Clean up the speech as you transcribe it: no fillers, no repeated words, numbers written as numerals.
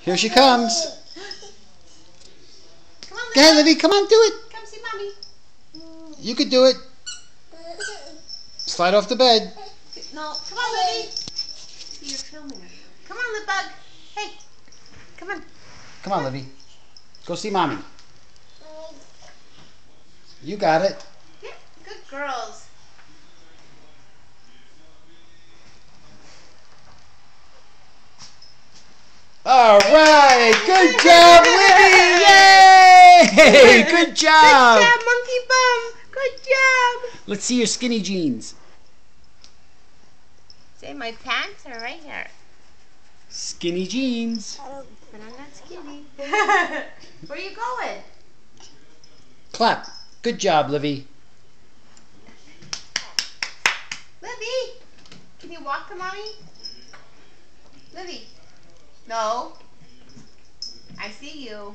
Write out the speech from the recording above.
Here she comes. Come on, Go ahead, Livy. Come on, do it. Come see Mommy. You could do it. Slide off the bed. No, come on, Livy. You're filming her. Come on, Lip Bug. Hey, come on. Come on, Livy. Go see Mommy. You got it. Yeah, good girls. All right. Good job, Livy. Yay! Good job. Good job, Monkey Bum. Good job. Let's see your skinny jeans. Say my pants are right here. Skinny jeans. But I'm not skinny. Where are you going? Clap. Good job, Livy. Livy, can you walk to Mommy? Livy. No. I see you.